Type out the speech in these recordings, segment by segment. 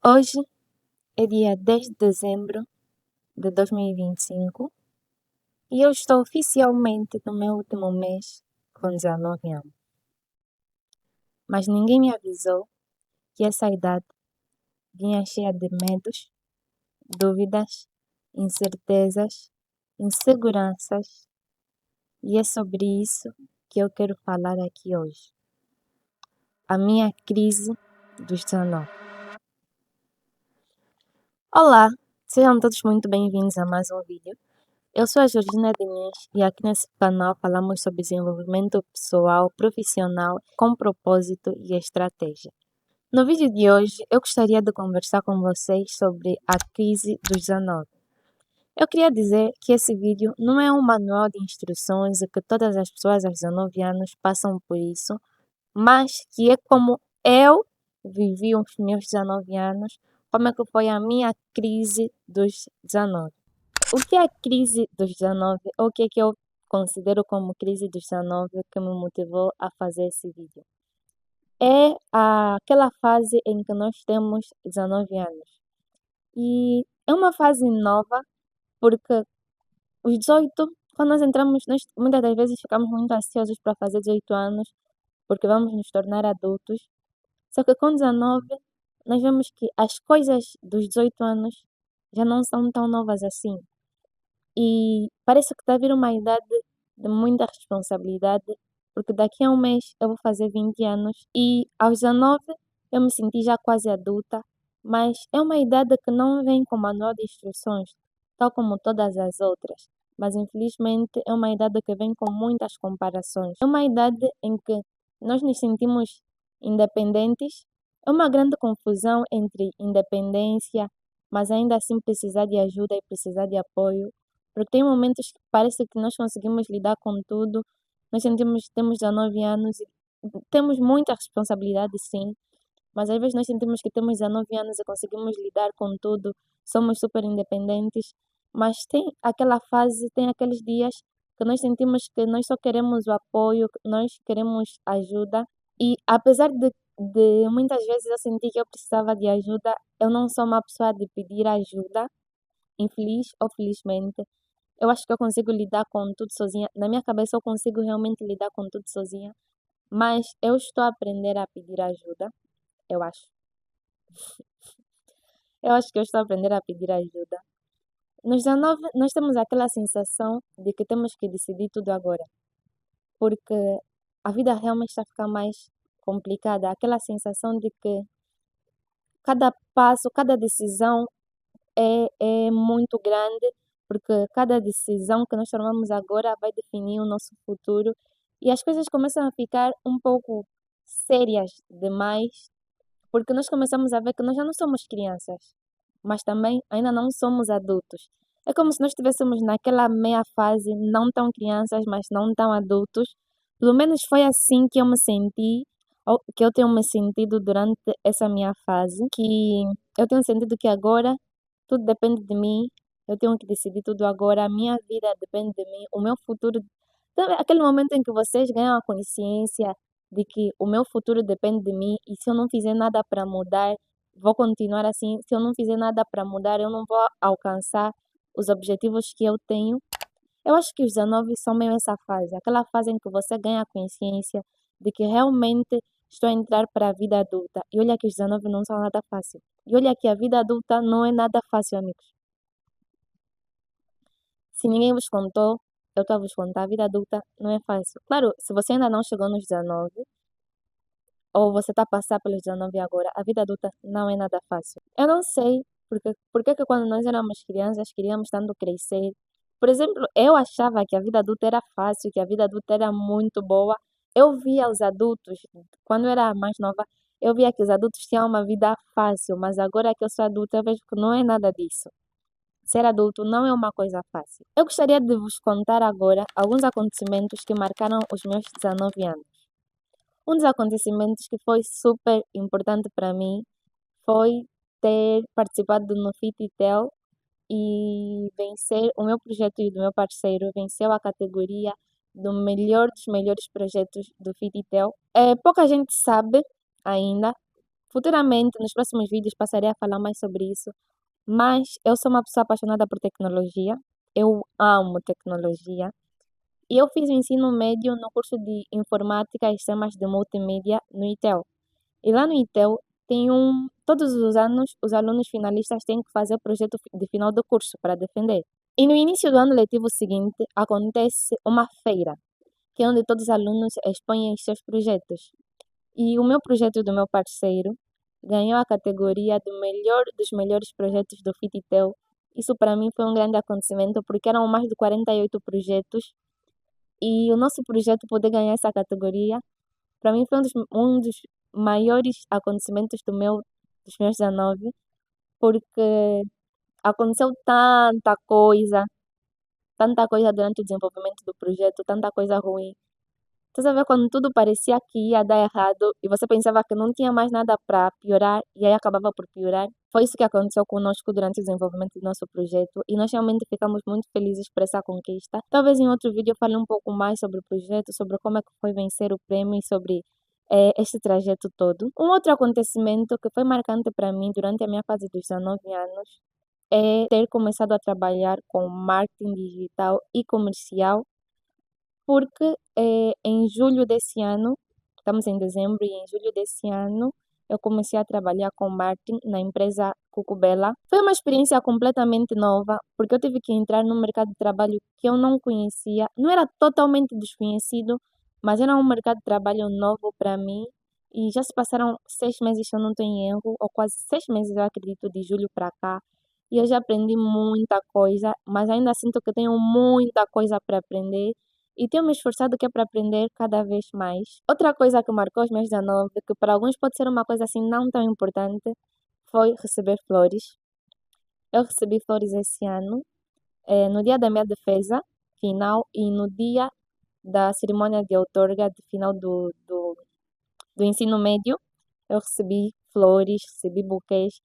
Hoje é dia 10 de dezembro de 2025 e eu estou oficialmente no meu último mês com 19 anos. Mas ninguém me avisou que essa idade vinha cheia de medos, dúvidas, incertezas, inseguranças, e é sobre isso que eu quero falar aqui hoje. A minha crise dos 19. Olá, sejam todos muito bem-vindos a mais um vídeo. Eu sou a Georgina Diniz e aqui nesse canal falamos sobre desenvolvimento pessoal, profissional, com propósito e estratégia. No vídeo de hoje, eu gostaria de conversar com vocês sobre a crise dos 19. Eu queria dizer que esse vídeo não é um manual de instruções e que todas as pessoas aos 19 anos passam por isso, mas que é como eu vivi os meus 19 anos, como é que foi a minha crise dos 19. O que é a crise dos 19? Ou o que é que eu considero como crise dos 19 que me motivou a fazer esse vídeo? É aquela fase em que nós temos 19 anos. E é uma fase nova porque os 18, quando nós entramos, nós muitas das vezes ficamos muito ansiosos para fazer 18 anos porque vamos nos tornar adultos. Só que com 19, nós vemos que as coisas dos 18 anos já não são tão novas assim. E parece que está a vir uma idade de muita responsabilidade, porque daqui a um mês eu vou fazer 20 anos e aos 19 eu me senti já quase adulta, mas é uma idade que não vem com manual de instruções, tal como todas as outras. Mas infelizmente é uma idade que vem com muitas comparações. É uma idade em que nós nos sentimos independentes. É uma grande confusão entre independência, mas ainda assim precisar de ajuda e precisar de apoio. Porque tem momentos que parece que nós conseguimos lidar com tudo, nós sentimos, temos 19 anos e temos muita responsabilidade, sim, mas às vezes nós sentimos que temos 19 anos e conseguimos lidar com tudo, somos super independentes, mas tem aquela fase, tem aqueles dias que nós sentimos que nós só queremos o apoio, que nós queremos ajuda, e apesar de muitas vezes eu sentir que eu precisava de ajuda, eu não sou uma pessoa de pedir ajuda, infeliz ou felizmente. Eu acho que eu consigo lidar com tudo sozinha. Na minha cabeça eu consigo realmente lidar com tudo sozinha, mas eu estou a aprender a pedir ajuda, eu acho. Eu acho que eu estou a aprender a pedir ajuda. Nos 19, nós temos aquela sensação de que temos que decidir tudo agora, porque a vida realmente está a ficar mais complicada. Aquela sensação de que cada passo, cada decisão é muito grande, porque cada decisão que nós tomamos agora vai definir o nosso futuro e as coisas começam a ficar um pouco sérias demais, porque nós começamos a ver que nós já não somos crianças, mas também ainda não somos adultos. É como se nós estivéssemos naquela meia fase, não tão crianças, mas não tão adultos. Pelo menos foi assim que eu me senti, ou que eu tenho me sentido durante essa minha fase, que eu tenho sentido que agora tudo depende de mim, eu tenho que decidir tudo agora, a minha vida depende de mim, o meu futuro. Sabe aquele momento em que vocês ganham a consciência de que o meu futuro depende de mim e se eu não fizer nada para mudar, vou continuar assim. Se eu não fizer nada para mudar, eu não vou alcançar os objetivos que eu tenho. Eu acho que os 19 são meio essa fase, aquela fase em que você ganha a consciência de que realmente estou a entrar para a vida adulta. E olha que os 19 não são nada fácil. E olha que a vida adulta não é nada fácil, amigos. Se ninguém vos contou, eu estou a vos contar, a vida adulta não é fácil. Claro, se você ainda não chegou nos 19, ou você está a passar pelos 19 agora, a vida adulta não é nada fácil. Eu não sei porque que quando nós éramos crianças queríamos tanto crescer. Por exemplo, eu achava que a vida adulta era fácil, que a vida adulta era muito boa. Eu via os adultos, quando eu era mais nova, eu via que os adultos tinham uma vida fácil, mas agora que eu sou adulta, eu vejo que não é nada disso. Ser adulto não é uma coisa fácil. Eu gostaria de vos contar agora alguns acontecimentos que marcaram os meus 19 anos. Um dos acontecimentos que foi super importante para mim foi ter participado no FIT-Tel e vencer o meu projeto e do meu parceiro, venceu a categoria do melhor dos melhores projetos do FIT-Tel. Pouca gente sabe ainda, Futuramente, nos próximos vídeos, passarei a falar mais sobre isso, mas eu sou uma pessoa apaixonada por tecnologia, eu amo tecnologia, e eu fiz o ensino médio no curso de Informática e Sistemas de Multimídia no ITEL. E lá no ITEL todos os anos, os alunos finalistas têm que fazer o projeto de final do curso para defender. E no início do ano letivo seguinte, acontece uma feira, que é onde todos os alunos expõem os seus projetos. E o meu projeto do meu parceiro ganhou a categoria dos melhores projetos do FITITEL. Isso para mim foi um grande acontecimento, porque eram mais de 48 projetos e o nosso projeto poder ganhar essa categoria, para mim foi um dos maiores acontecimentos dos meus 19, porque aconteceu tanta coisa durante o desenvolvimento do projeto, tanta coisa ruim. Você sabe quando tudo parecia que ia dar errado e você pensava que não tinha mais nada para piorar e aí acabava por piorar? Foi isso que aconteceu conosco durante o desenvolvimento do nosso projeto e nós realmente ficamos muito felizes por essa conquista. Talvez em outro vídeo eu fale um pouco mais sobre o projeto, sobre como é que foi vencer o prêmio e sobre este trajeto todo. Um outro acontecimento que foi marcante para mim durante a minha fase dos 19 anos é ter começado a trabalhar com marketing digital e comercial porque em julho desse ano, estamos em dezembro, e em julho desse ano eu comecei a trabalhar com marketing na empresa Cucubella. Foi uma experiência completamente nova, porque eu tive que entrar num mercado de trabalho que eu não conhecia, não era totalmente desconhecido, mas era um mercado de trabalho novo para mim. E já se passaram 6 meses, se eu não estou em erro, ou quase 6 meses, eu acredito, de julho para cá. E eu já aprendi muita coisa, mas ainda sinto que tenho muita coisa para aprender e tenho me esforçado que é para aprender cada vez mais. Outra coisa que marcou os meus 19, que para alguns pode ser uma coisa assim não tão importante, foi receber flores. Eu recebi flores esse ano, no dia da minha defesa final e no dia da cerimônia de outorga de final do ensino médio. Eu recebi flores, recebi buquês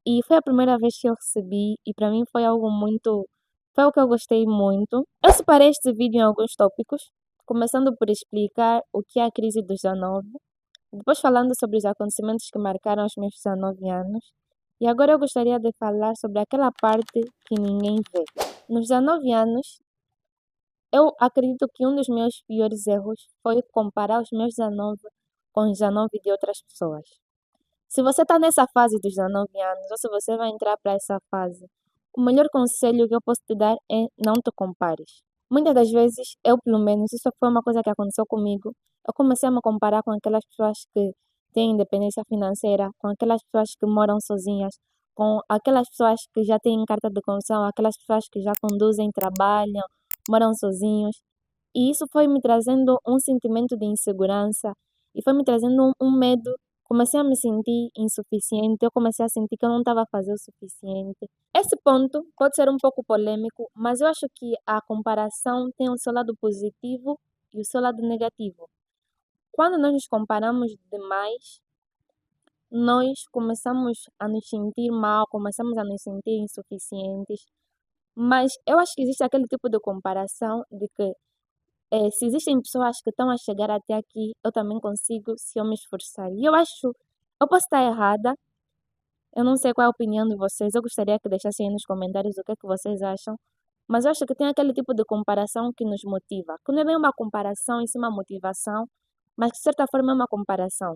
e foi a primeira vez que eu recebi e para mim foi algo que eu gostei muito. Eu separei este vídeo em alguns tópicos, começando por explicar o que é a crise dos 19, depois falando sobre os acontecimentos que marcaram os meus 19 anos, e agora eu gostaria de falar sobre aquela parte que ninguém vê. Nos 19 anos, eu acredito que um dos meus piores erros foi comparar os meus 19 com os 19 de outras pessoas. Se você está nessa fase dos 19 anos, ou se você vai entrar para essa fase, o melhor conselho que eu posso te dar é não te compares. Muitas das vezes, eu pelo menos, isso foi uma coisa que aconteceu comigo, eu comecei a me comparar com aquelas pessoas que têm independência financeira, com aquelas pessoas que moram sozinhas, com aquelas pessoas que já têm carta de condução, aquelas pessoas que já conduzem, trabalham, moram sozinhos. E isso foi me trazendo um sentimento de insegurança e foi me trazendo um medo. Comecei a me sentir insuficiente, eu comecei a sentir que eu não estava a fazer o suficiente. Esse ponto pode ser um pouco polêmico, mas eu acho que a comparação tem o seu lado positivo e o seu lado negativo. Quando nós nos comparamos demais, nós começamos a nos sentir mal, começamos a nos sentir insuficientes. Mas eu acho que existe aquele tipo de comparação de que se existem pessoas que estão a chegar até aqui, eu também consigo se eu me esforçar. E eu posso estar errada, eu não sei qual é a opinião de vocês, eu gostaria que deixassem aí nos comentários o que é que vocês acham, mas eu acho que tem aquele tipo de comparação que nos motiva, que não é bem uma comparação em si, uma motivação, mas que de certa forma é uma comparação.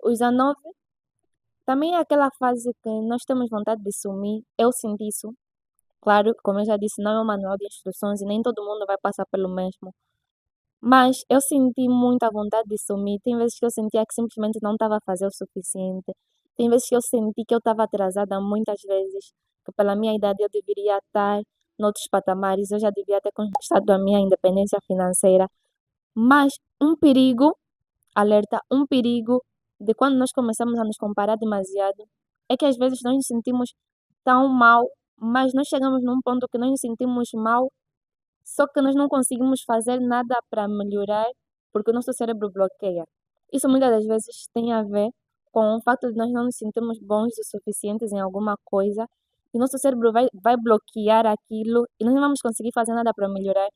Os 19 também é aquela fase que nós temos vontade de sumir, eu senti isso. Claro, como eu já disse, não é um manual de instruções e nem todo mundo vai passar pelo mesmo. Mas eu senti muita vontade de sumir. Tem vezes que eu sentia que simplesmente não estava a fazer o suficiente. Tem vezes que eu senti que eu estava atrasada muitas vezes, que pela minha idade eu deveria estar noutros patamares, eu já devia ter conquistado a minha independência financeira. Mas um perigo de quando nós começamos a nos comparar demasiado, é que às vezes nós nos sentimos tão mal, mas nós chegamos num ponto que nós nos sentimos mal só que nós não conseguimos fazer nada para melhorar, porque o nosso cérebro bloqueia. Isso muitas das vezes tem a ver com o fato de nós não nos sentirmos bons o suficientes em alguma coisa, e nosso cérebro vai bloquear aquilo e nós não vamos conseguir fazer nada para melhorar.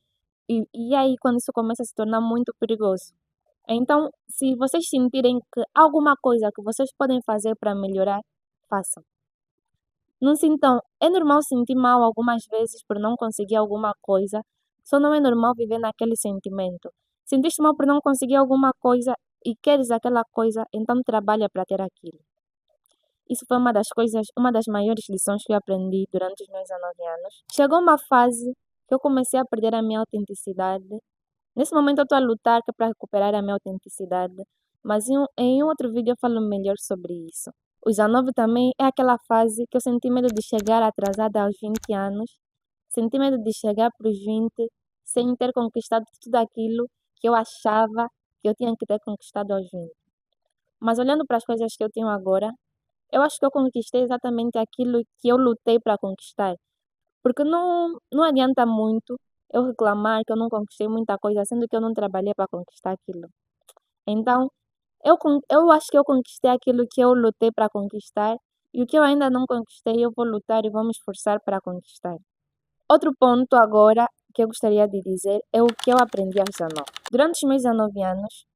E aí, quando isso começa a se tornar muito perigoso. Então, se vocês sentirem que há alguma coisa que vocês podem fazer para melhorar, façam. Não sintam, é normal sentir mal algumas vezes por não conseguir alguma coisa, só não é normal viver naquele sentimento. Sentiste mal por não conseguir alguma coisa e queres aquela coisa, então trabalha para ter aquilo. Isso foi uma das coisas, uma das maiores lições que eu aprendi durante os meus 19 anos. Chegou uma fase que eu comecei a perder a minha autenticidade. Nesse momento eu estou a lutar para recuperar a minha autenticidade, mas em outro vídeo eu falo melhor sobre isso. Os 19 também é aquela fase que eu senti medo de chegar atrasada aos 20 anos, senti medo de chegar para os 20 sem ter conquistado tudo aquilo que eu achava que eu tinha que ter conquistado aos 20. Mas olhando para as coisas que eu tenho agora, eu acho que eu conquistei exatamente aquilo que eu lutei para conquistar. Porque não adianta muito eu reclamar que eu não conquistei muita coisa, sendo que eu não trabalhei para conquistar aquilo. Então, eu acho que eu conquistei aquilo que eu lutei para conquistar, e o que eu ainda não conquistei, eu vou lutar e vou me esforçar para conquistar. Outro ponto agora que eu gostaria de dizer é o que eu aprendi aos 19. Durante os meus 19 anos,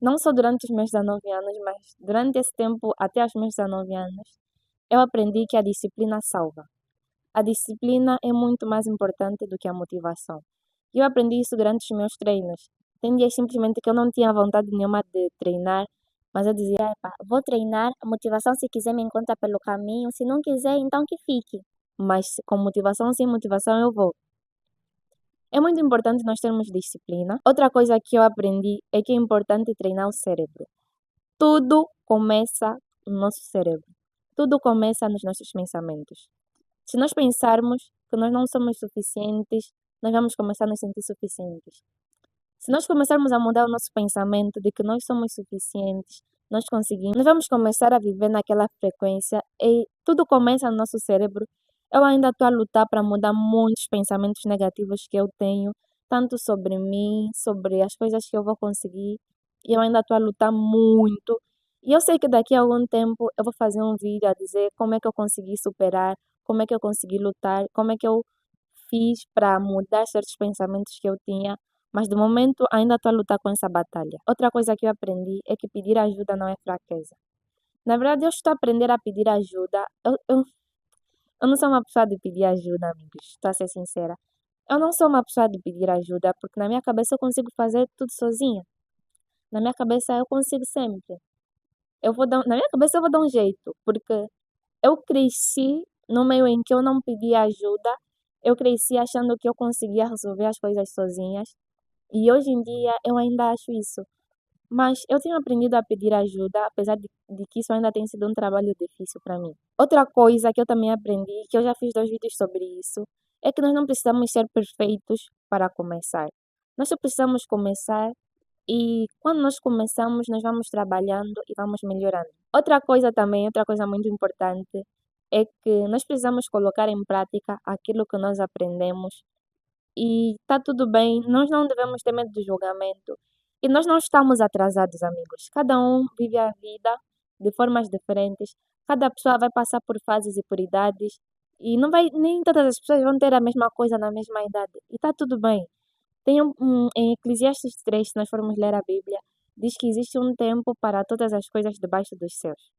não só durante os meus 19 anos, mas durante esse tempo até os meus 19 anos, eu aprendi que a disciplina salva. A disciplina é muito mais importante do que a motivação. Eu aprendi isso durante os meus treinos. Tem dias simplesmente que eu não tinha vontade nenhuma de treinar, mas eu dizia, "Epá, vou treinar, a motivação se quiser me encontra pelo caminho, se não quiser, então que fique. Mas com motivação, sem motivação eu vou." É muito importante nós termos disciplina. Outra coisa que eu aprendi é que é importante treinar o cérebro. Tudo começa no nosso cérebro. Tudo começa nos nossos pensamentos. Se nós pensarmos que nós não somos suficientes, nós vamos começar a nos sentir suficientes. Se nós começarmos a mudar o nosso pensamento de que nós somos suficientes, nós conseguimos, nós vamos começar a viver naquela frequência e tudo começa no nosso cérebro. Eu ainda estou a lutar para mudar muitos pensamentos negativos que eu tenho, tanto sobre mim, sobre as coisas que eu vou conseguir, e eu ainda estou a lutar muito. E eu sei que daqui a algum tempo eu vou fazer um vídeo a dizer como é que eu consegui superar, como é que eu consegui lutar, como é que eu fiz para mudar certos pensamentos que eu tinha, mas de momento ainda estou a lutar com essa batalha. Outra coisa que eu aprendi é que pedir ajuda não é fraqueza. Na verdade, eu estou a aprender a pedir ajuda. Eu não sou uma pessoa de pedir ajuda, amigos, estou a ser sincera. Eu não sou uma pessoa de pedir ajuda porque na minha cabeça eu consigo fazer tudo sozinha. Na minha cabeça eu consigo sempre. Na minha cabeça eu vou dar um jeito, porque eu cresci no meio em que eu não pedia ajuda, eu cresci achando que eu conseguia resolver as coisas sozinhas, e hoje em dia eu ainda acho isso. Mas eu tenho aprendido a pedir ajuda, apesar de que isso ainda tem sido um trabalho difícil para mim. Outra coisa que eu também aprendi, que eu já fiz 2 vídeos sobre isso, é que nós não precisamos ser perfeitos para começar. Nós só precisamos começar e quando nós começamos, nós vamos trabalhando e vamos melhorando. Outra coisa também, outra coisa muito importante, é que nós precisamos colocar em prática aquilo que nós aprendemos e está tudo bem, nós não devemos ter medo do julgamento. E nós não estamos atrasados, amigos. Cada um vive a vida de formas diferentes, cada pessoa vai passar por fases e por idades, e não vai, nem todas as pessoas vão ter a mesma coisa na mesma idade, e está tudo bem. Em Eclesiastes 3, se nós formos ler a Bíblia, diz que existe um tempo para todas as coisas debaixo dos céus.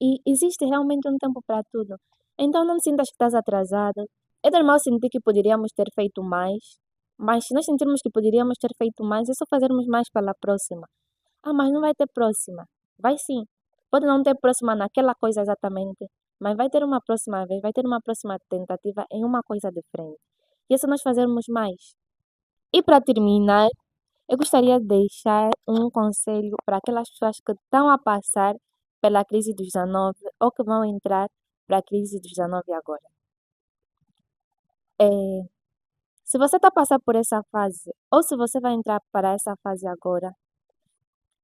E existe realmente um tempo para tudo. Então não sintas que estás atrasado. É normal sentir que poderíamos ter feito mais, mas se nós sentirmos que poderíamos ter feito mais, é só fazermos mais para a próxima. Ah, mas não vai ter próxima. Vai sim. Pode não ter próxima naquela coisa exatamente, mas vai ter uma próxima vez, vai ter uma próxima tentativa em uma coisa diferente. E é só nós fazermos mais. E para terminar, eu gostaria de deixar um conselho para aquelas pessoas que estão a passar pela crise dos 19 ou que vão entrar para a crise dos 19 agora. É, se você está a passar por essa fase ou se você vai entrar para essa fase agora,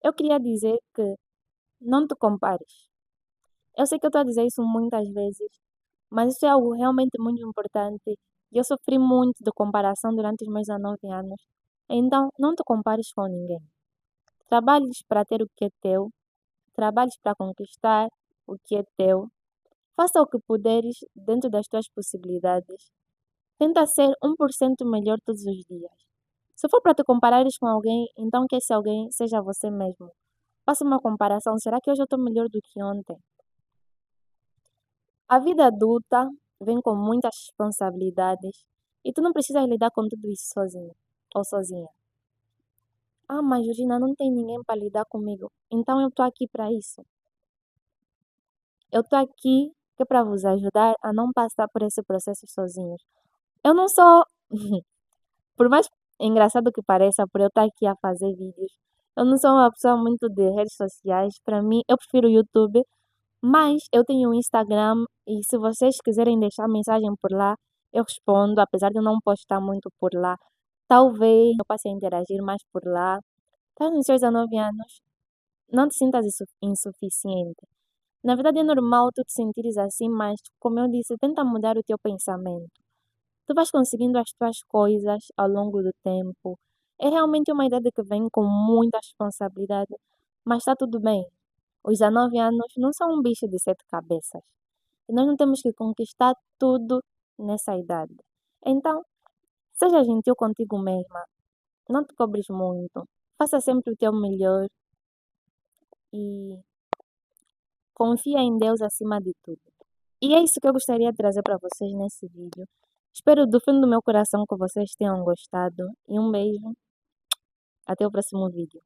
eu queria dizer que não te compares. Eu sei que eu estou a dizer isso muitas vezes, mas isso é algo realmente muito importante. Eu sofri muito de comparação durante os meus 19 anos. Então, não te compares com ninguém. Trabalhes para ter o que é teu, trabalhes para conquistar o que é teu. Faça o que puderes dentro das tuas possibilidades. Tenta ser 1% melhor todos os dias. Se for para te comparares com alguém, então que esse alguém seja você mesmo. Faça uma comparação, será que hoje eu estou melhor do que ontem? A vida adulta vem com muitas responsabilidades e tu não precisas lidar com tudo isso sozinho ou sozinha. Ah, mas Georgina, não tem ninguém para lidar comigo. Então eu estou aqui para isso. Eu estou aqui que é para vos ajudar a não passar por esse processo sozinhos. Eu não sou, por mais engraçado que pareça, por eu estar aqui a fazer vídeos, eu não sou uma pessoa muito de redes sociais. Para mim, eu prefiro o YouTube, mas eu tenho o Instagram e se vocês quiserem deixar mensagem por lá, eu respondo, apesar de eu não postar muito por lá. Talvez eu passe a interagir mais por lá. Estás nos seus 19 anos, não te sintas insuficiente. Na verdade, é normal tu te sentires assim, mas, como eu disse, tenta mudar o teu pensamento. Tu vais conseguindo as tuas coisas ao longo do tempo. É realmente uma idade que vem com muita responsabilidade, mas está tudo bem. Os 19 anos não são um bicho de sete cabeças. E nós não temos que conquistar tudo nessa idade. Então, seja gentil contigo mesma. Não te cobres muito. Faça sempre o teu melhor e confia em Deus acima de tudo. E é isso que eu gostaria de trazer para vocês nesse vídeo. Espero do fundo do meu coração que vocês tenham gostado. E um beijo. Até o próximo vídeo.